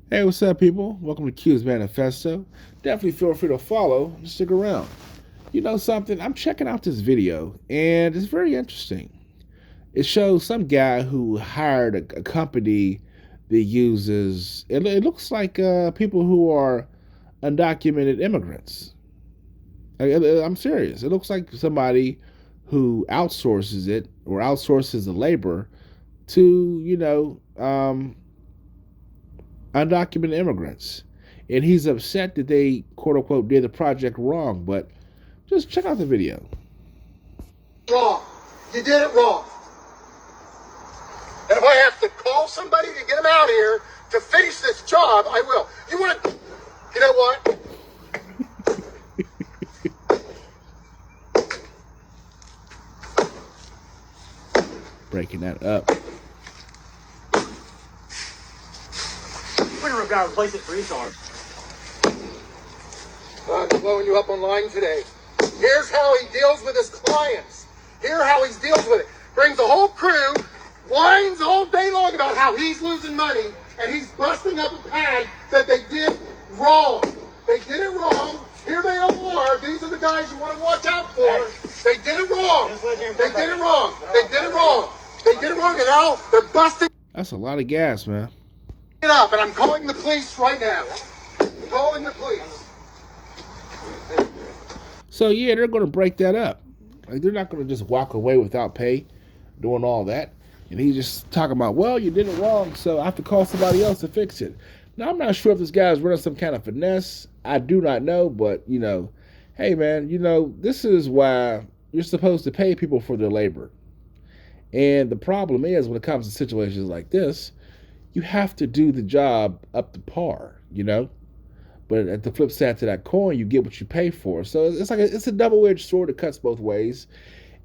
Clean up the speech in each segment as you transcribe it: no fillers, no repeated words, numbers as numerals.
Hey, what's up, people? Welcome to Q's Manifesto. Definitely feel free to follow and stick around. You know something? I'm checking out this video, and it's very interesting. It shows some guy who hired a company that uses, it looks like people who are undocumented immigrants. I'm serious. It looks like somebody who outsources it or outsources the labor to, undocumented immigrants. And he's upset that they, quote unquote, did the project wrong. But just check out the video. Wrong. You did it wrong. And if I have to call somebody to get them out here to finish this job, I will. You want to, you know what? Breaking that up. We're going to replace it for retard. I'm blowing you up online today. Here's how he deals with his clients. Here's how he deals with it. Brings the whole crew, whines all day long about how he's losing money, and he's busting up a pad that they did wrong. They did it wrong. Here they are. These are the guys you want to watch out for. They did it wrong. They did it wrong. They did it wrong. They did it wrong, and now they're busting That's a lot of gas, man. it up, and I'm calling the police right now. I'm calling the police. So yeah, they're going to break that up. Like they're not going to just walk away without pay, doing all that. And he's just talking about, well, you did it wrong, so I have to call somebody else to fix it. Now I'm not sure if this guy's running some kind of finesse. I do not know, but hey man, this is why you're supposed to pay people for their labor. And the problem is when it comes to situations like this, you have to do the job up to par. But at the flip side to that coin, you get what you pay for. So it's like it's a double-edged sword that cuts both ways.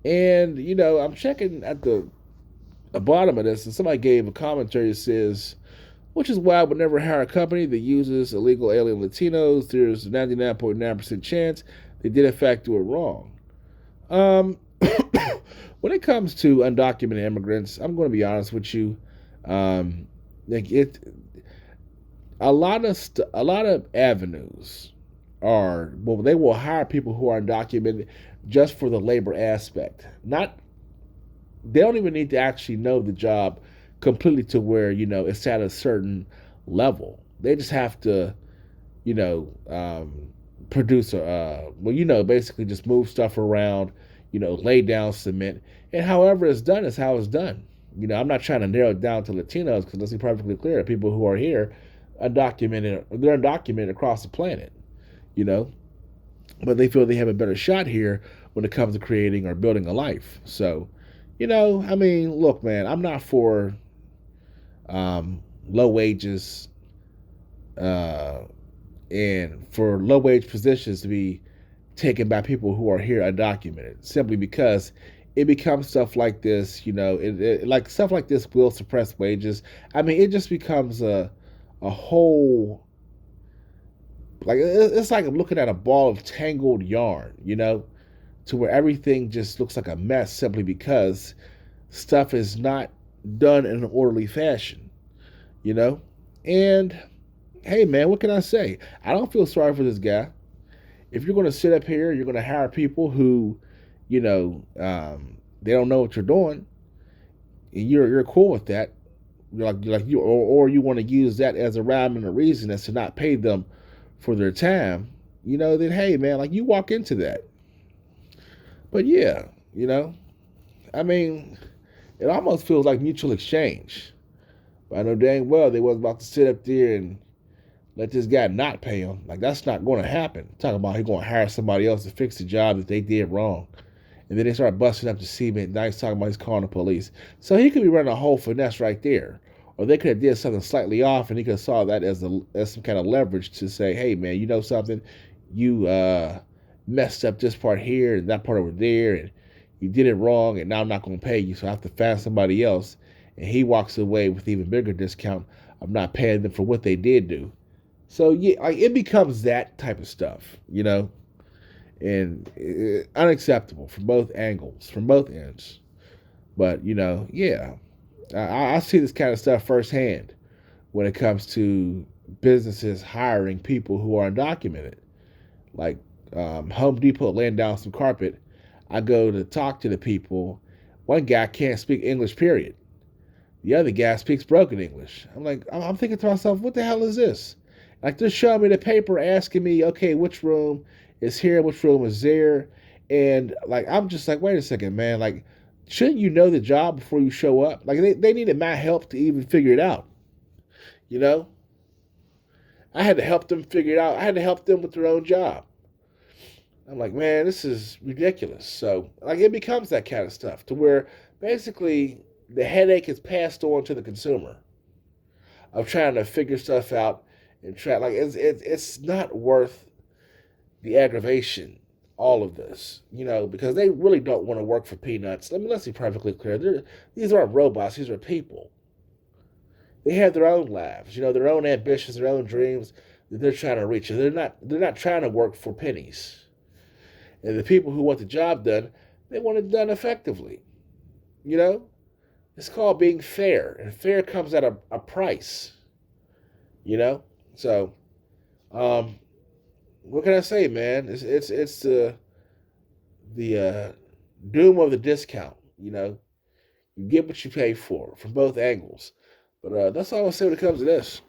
And I'm checking at the bottom of this, and somebody gave a commentary that says, which is why I would never hire a company that uses illegal alien Latinos. There's a 99.9% chance they did in fact do it wrong. When it comes to undocumented immigrants, I'm going to be honest with you. Like it, a lot of avenues are, well, they will hire people who are undocumented just for the labor aspect. Not, they don't even need to actually know the job completely to where it's at a certain level. They just have to you know produce a basically just move stuff around, lay down cement, and however it's done is how it's done. I'm not trying to narrow it down to Latinos, because let's be perfectly clear, people who are here undocumented, they're undocumented across the planet, you know, but they feel they have a better shot here when it comes to creating or building a life. So, I mean, look, man, I'm not for low wages uh, and for low wage positions to be taken by people who are here undocumented, simply because it becomes stuff like this. Like stuff like this will suppress wages. I mean, it just becomes a whole, like, it's like I'm looking at a ball of tangled yarn, to where everything just looks like a mess simply because stuff is not done in an orderly fashion, you know? And hey, man, what can I say? I don't feel sorry for this guy. If you're going to sit up here, you're going to hire people who, they don't know what you're doing, and you're cool with that. Or you want to use that as a rhyme and a reason as to not pay them for their time, then hey, man, like, you walk into that. But yeah, I mean, it almost feels like mutual exchange. But I know dang well they wasn't about to sit up there and let this guy not pay him. Like, that's not going to happen. Talking about he going to hire somebody else to fix the job that they did wrong. And then they start busting up the cement. Now he's talking about he's calling the police. So he could be running a whole finesse right there. Or they could have did something slightly off, and he could have saw that as some kind of leverage to say, hey, man, you know something? You messed up this part here and that part over there, and you did it wrong, and now I'm not going to pay you, so I have to find somebody else. And he walks away with even bigger discount of not paying them for what they did do. So yeah, like, it becomes that type of stuff, and unacceptable from both angles, from both ends. But yeah, I see this kind of stuff firsthand when it comes to businesses hiring people who are undocumented. Like Home Depot laying down some carpet. I go to talk to the people. One guy can't speak English, period. The other guy speaks broken English. I'm like, I'm thinking to myself, what the hell is this? Like, they're showing me the paper asking me, okay, which room is here, which room is there. And, like, I'm just like, wait a second, man. Like, shouldn't you know the job before you show up? Like, they needed my help to even figure it out. You know? I had to help them figure it out. I had to help them with their own job. I'm like, man, this is ridiculous. So, like, it becomes that kind of stuff to where basically the headache is passed on to the consumer of trying to figure stuff out and try. Like, it's not worth the aggravation. All of this, because they really don't want to work for peanuts. I mean, let's be perfectly clear. These aren't robots. These are people. They have their own lives, their own ambitions, their own dreams that they're trying to reach. And they're not trying to work for pennies. And the people who want the job done, they want it done effectively. You know, it's called being fair, and fair comes at a price. So um, what can I say, man? It's the doom of the discount. You get what you pay for from both angles. But that's all I'll say when it comes to this.